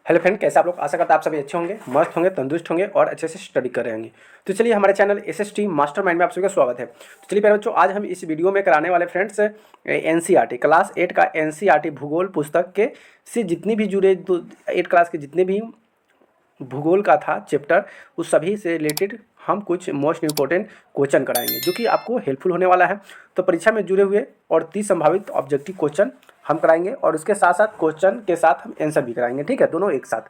Hello friend, कैसे आप लोग? आशा करता आप सभी अच्छे होंगे, मस्त होंगे, तंदुरुस्त होंगे और अच्छे से स्टडी कर रहे होंगे। तो चलिए, हमारे चैनल एसएसटी मास्टरमाइंड में आप सभी का स्वागत है। तो चलिए प्यारे बच्चों, आज हम इस वीडियो में कराने वाले फ्रेंड्स एनसीईआरटी क्लास 8 का एनसीईआरटी भूगोल पुस्तक के से जितनी भी जुड़े 8 क्लास के जितने भी भूगोल का था चैप्टर, उस सभी से रिलेटेड हम कुछ मोस्ट इंपॉर्टेंट क्वेश्चन कराएंगे जो कि आपको हेल्पफुल होने वाला है। तो परीक्षा में जुड़े हुए और 30 संभावित ऑब्जेक्टिव क्वेश्चन हम कराएंगे और उसके साथ साथ क्वेश्चन के साथ हम आंसर भी कराएंगे, ठीक है, दोनों एक साथ।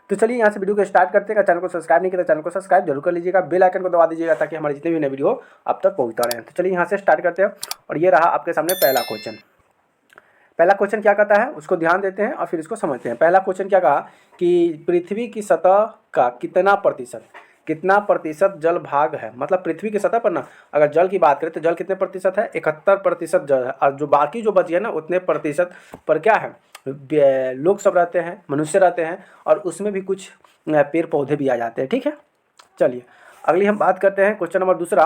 तो चलिए यहाँ से वीडियो को स्टार्ट करते हैं। चैनल को सब्सक्राइब नहीं किया तो चैनल को सब्सक्राइब जरूर कर लीजिएगा, बेल आइकन को दबा दीजिएगा ताकि हमारे जितने भी नए वीडियो आप तक पहुँचता रहे। तो चलिए यहाँ से स्टार्ट करते हैं और ये रहा आपके सामने पहला क्वेश्चन। पहला क्वेश्चन क्या कहता है उसको ध्यान देते हैं और फिर इसको समझते हैं। पहला क्वेश्चन क्या कहा कि पृथ्वी की सतह का कितना प्रतिशत जल भाग है। मतलब पृथ्वी की सतह पर ना अगर जल की बात करें तो जल कितने प्रतिशत है, 71% जल है। और जो बाकी जो बच गया ना उतने प्रतिशत पर क्या है, लोग सब रहते हैं, मनुष्य रहते हैं और उसमें भी कुछ पेड़ पौधे भी आ जाते हैं, ठीक है। चलिए अगली हम बात करते हैं क्वेश्चन नंबर दूसरा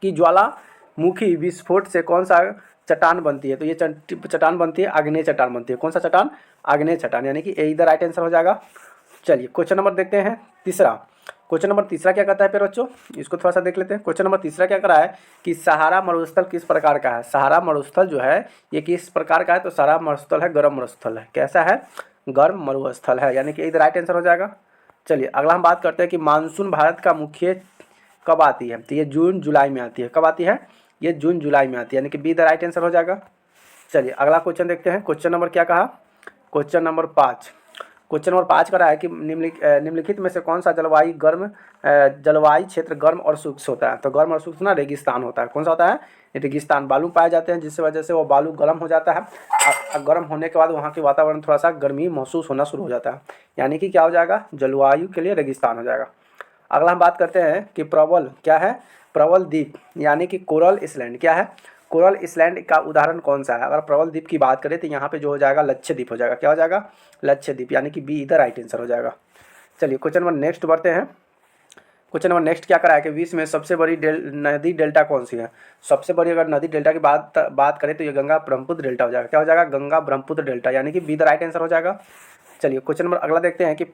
कि ज्वालामुखी विस्फोट से कौन सा चट्टान बनती है। तो ये चट्टान बनती है, आग्नेय चट्टान बनती है। कौन सा चट्टान? आग्नेय चट्टान, यानी कि इधर राइट आंसर हो जाएगा। चलिए क्वेश्चन नंबर देखते हैं तीसरा। क्वेश्चन नंबर तीसरा क्या कहता है फिर बच्चों, इसको थोड़ा सा देख लेते हैं। क्वेश्चन नंबर तीसरा क्या कह रहा है कि सहारा मरुस्थल किस प्रकार का है। सहारा मरुस्थल जो है ये किस प्रकार का है, तो सहारा मरुस्थल है गर्म मरुस्थल है। कैसा है? गर्म मरुस्थल है, यानी कि इधर राइट आंसर हो जाएगा। चलिए अगला हम बात करते हैं कि मानसून भारत का मुख्य कब आती है। तो ये जून जुलाई में आती है। कब आती है? ये जून जुलाई में आती है, यानी कि बी द राइट आंसर हो जाएगा। चलिए अगला क्वेश्चन देखते हैं। क्वेश्चन नंबर क्या कहा? Question number 5। क्वेश्चन नंबर 5 का रहा है कि निम्नलिखित में से कौन सा जलवायु क्षेत्र गर्म और शुष्क होता है। तो गर्म और शुष्क ना रेगिस्तान होता है। कौन सा होता है? रेगिस्तान। बालू पाए जाते हैं जिसकी वजह से वो बालू गर्म हो जाता है और गर्म होने के बाद वहाँ के वातावरण थोड़ा सा गर्मी महसूस होना शुरू हो जाता है, यानी कि क्या हो जाएगा, जलवायु के लिए रेगिस्तान हो जाएगा। अगला हम बात करते हैं कि प्रबल क्या है, प्रबल द्वीप यानी कि कोरल आइलैंड क्या है, कोरल आइलैंड का उदाहरण कौन सा है। अगर प्रबल द्वीप की बात करें तो यहाँ पे जो हो जाएगा लक्षद्वीप हो जाएगा। क्या हो जाएगा? लक्षद्वीप, यानी कि बी इधर राइट आंसर हो जाएगा। चलिए क्वेश्चन नंबर नेक्स्ट बढ़ते हैं। क्वेश्चन नंबर नेक्स्ट क्या करा है कि विश्व में सबसे बड़ी नदी डेल्टा कौन सी है। सबसे बड़ी अगर नदी डेल्टा की बात करें तो ये गंगा ब्रह्मपुत्र डेल्टा हो जाएगा। क्या हो जाएगा? गंगा ब्रह्मपुत्र डेल्टा, यानी कि बी द राइट आंसर हो जाएगा। चलिए क्वेश्चन नंबर अगला देखते हैं कि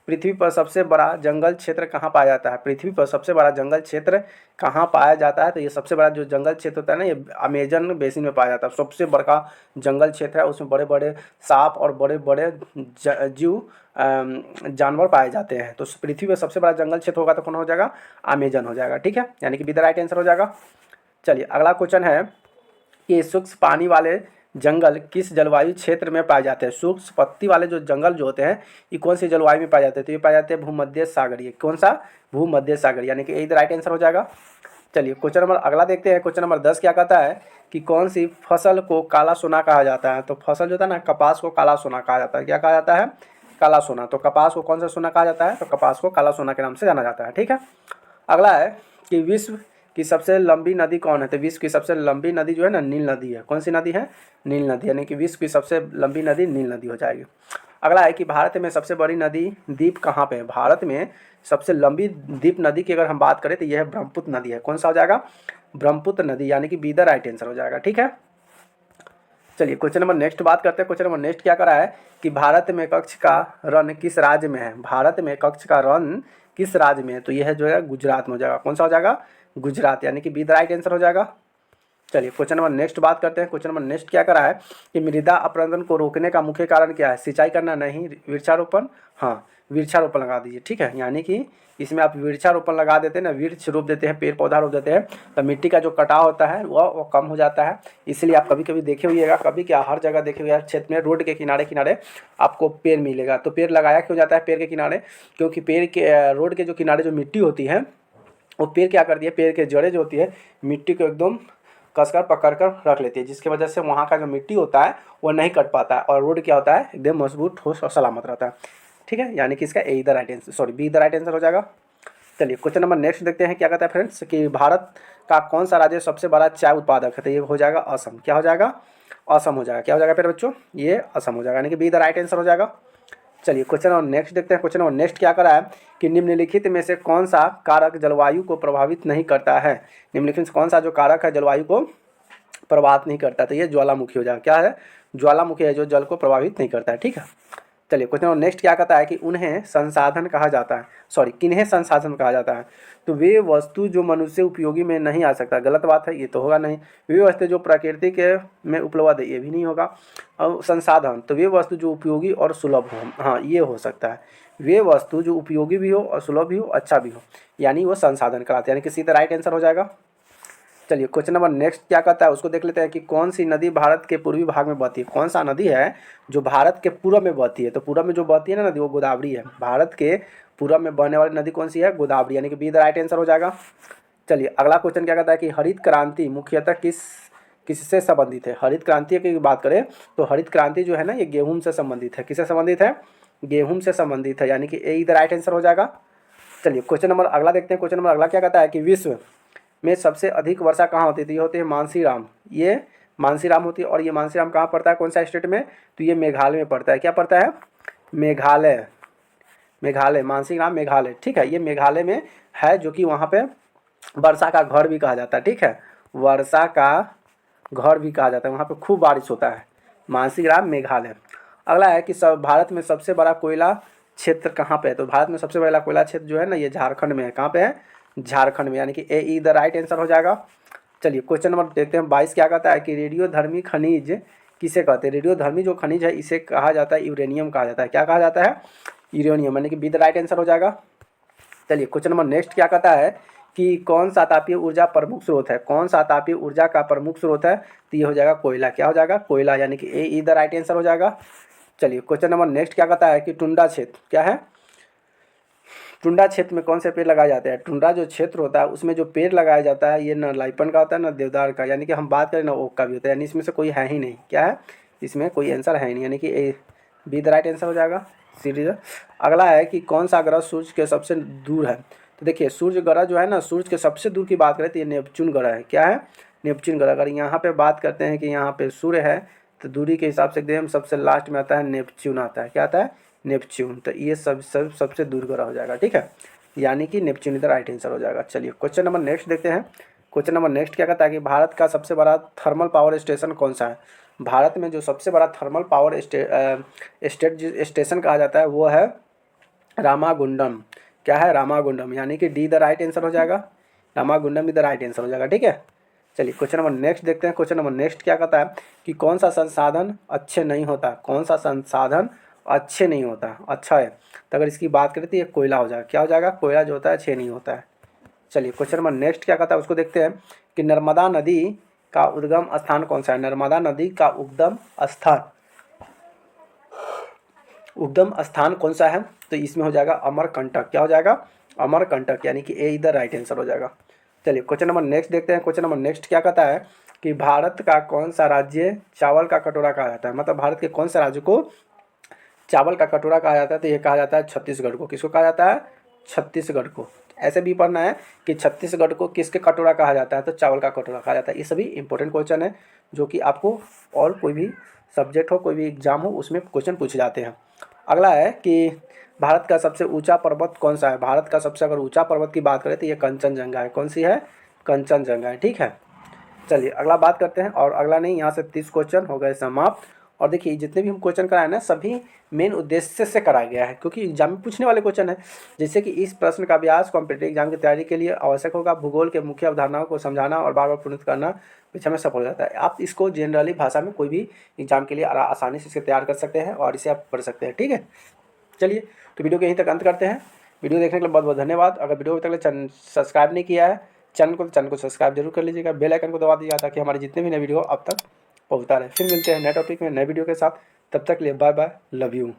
पृथ्वी पर सबसे बड़ा जंगल क्षेत्र कहाँ पाया जाता है। पृथ्वी पर सबसे बड़ा जंगल क्षेत्र कहाँ पाया जाता है। तो ये सबसे बड़ा जो जंगल क्षेत्र होता है ना, ये अमेजन बेसिन में पाया जाता है। सबसे बड़ा जंगल क्षेत्र है, उसमें बड़े बड़े सांप और बड़े बड़े जीव जानवर पाए जाते हैं। तो पृथ्वी पर सबसे बड़ा जंगल क्षेत्र होगा तो कौन हो जाएगा? अमेजन हो जाएगा, ठीक है, यानी कि बी द राइट आंसर हो जाएगा। चलिए अगला क्वेश्चन है कि शुष्क पानी वाले जंगल किस जलवायु क्षेत्र में पाए जाते हैं। शुष्क पत्ती वाले जो जंगल जो होते हैं ये कौन सी जलवायु में पाए जाते हैं। तो ये पाए जाते हैं भूमध्य सागरीय। कौन सा? भूमध्य सागरीय, यानी कि इधर राइट आंसर हो जाएगा। चलिए क्वेश्चन नंबर अगला देखते हैं। क्वेश्चन नंबर 10 क्या कहता है कि कौन सी फसल को काला सोना कहा जाता है। तो फसल जो होता है ना, कपास को काला सोना कहा जाता है। क्या कहा जाता है? काला सोना। तो कपास को कौन सा सोना कहा जाता है? तो कपास को काला सोना के नाम से जाना जाता है, ठीक है। अगला है कि विश्व की सबसे लंबी नदी कौन है। तो विश्व की सबसे लंबी नदी जो है ना, नील नदी है। कौन सी नदी है? नील नदी, यानी कि विश्व की सबसे लंबी नदी नील नदी हो जाएगी। अगला है कि भारत में सबसे बड़ी नदी द्वीप कहाँ पे है। भारत में सबसे लंबी द्वीप नदी की अगर हम बात करें तो यह है ब्रह्मपुत्र नदी है। कौन सा हो जाएगा? ब्रह्मपुत्र नदी, यानी कि बी द राइट आंसर हो जाएगा, ठीक है। चलिए क्वेश्चन नंबर नेक्स्ट बात करते हैं। क्वेश्चन नंबर नेक्स्ट क्या करा है कि भारत में कक्ष का रन किस राज्य में है। भारत में कक्ष का रन किस राज्य में है। तो यह जो है गुजरात में हो जाएगा। कौन सा हो जाएगा? गुजरात, यानी कि बी द राइट आंसर हो जाएगा। चलिए क्वेश्चन नंबर नेक्स्ट बात करते हैं। क्वेश्चन नंबर नेक्स्ट क्या करा है कि मृदा अपरदन को रोकने का मुख्य कारण क्या है। सिंचाई करना नहीं, वृक्षारोपण। हाँ, वृक्षारोपण लगा दीजिए, ठीक है, यानी कि इसमें आप वृक्षारोपण लगा देते हैं ना, वृक्ष रोप देते हैं, पेड़ पौधा रोप देते हैं, तो मिट्टी का जो कटाव होता है वो कम हो जाता है। इसलिए आप कभी कभी देखे होइएगा, कभी क्या हर जगह देखे हुए क्षेत्र में रोड के किनारे किनारे आपको पेड़ मिलेगा। तो पेड़ लगाया क्यों जाता है पेड़ के किनारे? क्योंकि पेड़ के रोड के जो किनारे जो मिट्टी होती है वो पेड़ क्या करती है, पेड़ के जड़ें जो होती है मिट्टी को एकदम कसकर पकड़ कर रख लेती है, जिसकी वजह से वहाँ का जो मिट्टी होता है वो नहीं कट पाता है और रोड क्या होता है, एकदम मजबूत ठोस और सलामत रहता है, ठीक है, यानी कि इसका A the right answer, sorry B the right answer हो जाएगा। चलिए क्वेश्चन नंबर नेक्स्ट देखते हैं क्या कहता है फ्रेंड्स कि भारत का कौन सा राज्य सबसे बड़ा चाय उत्पादक है। तो ये हो जाएगा असम। क्या हो जाएगा? असम हो जाएगा। क्या हो जाएगा फिर बच्चों? ये असम हो जाएगा, यानी कि बी द राइट आंसर हो जाएगा। चलिए क्वेश्चन नंबर नेक्स्ट देखते हैं। क्वेश्चन नंबर नेक्स्ट क्या करा है कि निम्नलिखित में से कौन सा कारक जलवायु को प्रभावित नहीं करता है। निम्नलिखित में कौन सा जो कारक है जलवायु को प्रभावित नहीं करता। तो ये ज्वालामुखी हो जाएगा। क्या है? ज्वालामुखी है जो जल को प्रभावित नहीं करता है, ठीक है। चलिए क्वेश्चन नंबर नेक्स्ट क्या कहता है कि उन्हें संसाधन कहा जाता है, सॉरी किन्हें संसाधन कहा जाता है। तो वे वस्तु जो मनुष्य उपयोगी में नहीं आ सकता, गलत बात है, ये तो होगा नहीं। वे वस्तु जो प्रकृति के में उपलब्ध है, ये भी नहीं होगा। और संसाधन, तो वे वस्तु जो उपयोगी और सुलभ हो, हाँ ये हो सकता है। वे वस्तु जो उपयोगी भी हो और सुलभ भी हो, अच्छा भी हो, यानी वो संसाधन कहलाते हैं, यानी कि सीधा राइट आंसर हो जाएगा। चलिए क्वेश्चन नंबर नेक्स्ट क्या कहता है, उसको देख लेते हैं कि कौन सी नदी भारत के पूर्वी भाग में बहती है। कौन सा नदी है जो भारत के पूर्व में बहती है। तो पूर्व में जो बहती है ना नदी, वो गोदावरी है। भारत के पूर्व में बहने वाली नदी कौन सी है, गोदावरी, यानी कि बी द राइट आंसर हो जाएगा। चलिए अगला क्वेश्चन क्या कहता है कि हरित क्रांति मुख्यतः किससे संबंधित है। हरित क्रांति की बात करें तो हरित क्रांति जो है ना, ये गेहूं से संबंधित है। किससे संबंधित है, गेहूं से संबंधित है, यानी कि ए द राइट आंसर हो जाएगा। चलिए क्वेश्चन नंबर अगला देखते हैं। क्वेश्चन नंबर अगला क्या कहता है कि विश्व में सबसे अधिक वर्षा कहाँ होती है। तो ये होती है मानसीराम, ये मानसीराम होती है। और ये मानसीराम कहाँ पड़ता है, कौन सा स्टेट में, तो ये मेघालय में पड़ता है। क्या पड़ता है, मेघालय, मेघालय, मानसीराम मेघालय, ठीक है, ये मेघालय में है, जो कि वहाँ पे वर्षा का घर भी कहा जाता है, ठीक है, वर्षा का घर भी कहा जाता है, वहाँ पे खूब बारिश होता है, मानसीराम मेघालय। अगला है कि सब भारत में सबसे बड़ा कोयला क्षेत्र कहाँ पे है। तो भारत में सबसे बड़ा कोयला क्षेत्र जो है ना, ये झारखंड में है। कहाँ पे है, झारखंड में, यानी कि ए ई द राइट आंसर हो जाएगा। चलिए क्वेश्चन नंबर देखते हैं 22 क्या कहता है कि रेडियोधर्मी खनिज किसे कहते हैं। रेडियोधर्मी जो खनिज है इसे कहा जाता है यूरेनियम कहा जाता है। क्या कहा जाता है, यूरेनियम, यानी कि बी द राइट आंसर हो जाएगा। चलिए क्वेश्चन नंबर नेक्स्ट क्या कहता है कि कौन सा तापीय ऊर्जा प्रमुख स्रोत है। कौन सा तापीय ऊर्जा का प्रमुख स्रोत है, तो ये हो जाएगा कोयला। क्या हो जाएगा, कोयला, यानी कि ए ई द राइट आंसर हो जाएगा। चलिए क्वेश्चन नंबर नेक्स्ट क्या कहता है कि टुंडा क्षेत्र क्या है। टुंडा क्षेत्र में कौन से पेड़ लगाए जाते हैं। टुंडा जो क्षेत्र होता है उसमें जो पेड़ लगाया जाता है, ये न लाइपन का होता है न देवदार का, यानी कि हम बात करें ना ओक का भी होता है, यानी इसमें से कोई है ही नहीं। क्या है, इसमें कोई आंसर है नहीं, यानी कि A B the right answer हो जाएगा, सीरीज। अगला है कि कौन सा ग्रह सूर्य के सबसे दूर है। तो देखिए सूर्य ग्रह जो है ना, सूर्य के सबसे दूर की बात करें तो ये नेपच्यून ग्रह है। क्या है, नेपच्यून ग्रह। अगर यहाँ पे बात करते हैं कि यहाँ पे सूर्य है, तो दूरी के हिसाब से एकदम सबसे लास्ट में आता है नेपच्यून आता है। क्या आता है, नेपच्यून। तो ये सबसे दूर ग्रह हो जाएगा, ठीक है, यानी कि नेपच्यून इधर राइट आंसर हो जाएगा। चलिए क्वेश्चन नंबर नेक्स्ट देखते हैं। क्वेश्चन नंबर नेक्स्ट क्या कहता है कि भारत का सबसे बड़ा थर्मल पावर स्टेशन कौन सा है। भारत में जो सबसे बड़ा थर्मल पावर स्टेशन कहा जाता है वो है रामागुंडम। क्या है, रामागुंडम, यानी कि डी द राइट आंसर हो जाएगा। रामागुंडम इधर राइट आंसर हो जाएगा, ठीक है। चलिए क्वेश्चन नंबर नेक्स्ट देखते हैं। क्वेश्चन नंबर नेक्स्ट क्या कहता है कि कौन सा संसाधन अच्छे नहीं होता। कौन सा संसाधन अच्छे नहीं होता, अच्छा है। तो अगर इसकी बात करें तो ये कोयला हो जाएगा। क्या हो जाएगा, कोयला जो होता है अच्छे नहीं होता है। चलिए क्वेश्चन नंबर नेक्स्ट क्या कहता है उसको देखते हैं कि नर्मदा नदी का उद्गम स्थान कौन सा है। नर्मदा नदी का उद्गम स्थान कौन सा है, तो इसमें हो जाएगा अमरकंटक। क्या हो जाएगा, अमरकंटक, यानी कि ए इधर राइट आंसर हो जाएगा। चलिए क्वेश्चन नंबर नेक्स्ट देखते हैं। क्वेश्चन नंबर नेक्स्ट क्या कहता है कि भारत का कौन सा राज्य चावल का कटोरा कहा जाता है। मतलब भारत के कौन सा राज्य को चावल का कटोरा कहा जाता है, तो ये कहा जाता है छत्तीसगढ़ को। किसको कहा जाता है, छत्तीसगढ़ को। ऐसे भी पढ़ना है कि छत्तीसगढ़ को किसके कटोरा कहा जाता है, तो चावल का कटोरा कहा जाता है। ये सभी इंपॉर्टेंट क्वेश्चन है जो कि आपको और कोई भी सब्जेक्ट हो, कोई भी एग्जाम हो, उसमें क्वेश्चन पूछे जाते हैं। अगला है कि भारत का सबसे ऊंचा पर्वत कौन सा है। भारत का सबसे अगर ऊंचा पर्वत की बात करें तो ये कंचनजंगा है। कौन सी है, कंचनजंगा है, ठीक है। चलिए अगला बात करते हैं, और अगला नहीं, यहाँ से 30 क्वेश्चन हो गए समाप्त। और देखिए जितने भी हम क्वेश्चन कराए ना, सभी मेन उद्देश्य से कराया गया है, क्योंकि एग्जाम में पूछने वाले क्वेश्चन है। जैसे कि इस प्रश्न का अभ्यास कॉम्पिटेटिव एग्जाम की तैयारी के लिए आवश्यक होगा। भूगोल के मुख्य अवधारणाओं को समझाना और बार बार पुनः करना परीक्षा में सफल हो जाता है। आप इसको जनरली भाषा में कोई भी एग्जाम के लिए आसानी से इसे तैयार कर सकते हैं और इसे आप पढ़ सकते हैं, ठीक है। चलिए तो वीडियो को यहीं तक अंत करते हैं। वीडियो देखने के लिए बहुत बहुत धन्यवाद। अगर वीडियो अभी तक सब्सक्राइब नहीं किया है चैनल को सब्सक्राइब जरूर कर लीजिएगा। बेल आइकन को दबा दीजिएगा ताकि हमारे जितने भी नए वीडियो अब तक पहुँचता रहे। फिर मिलते हैं नए टॉपिक में नए वीडियो के साथ। तब तक के लिए बाय बाय, लव यू।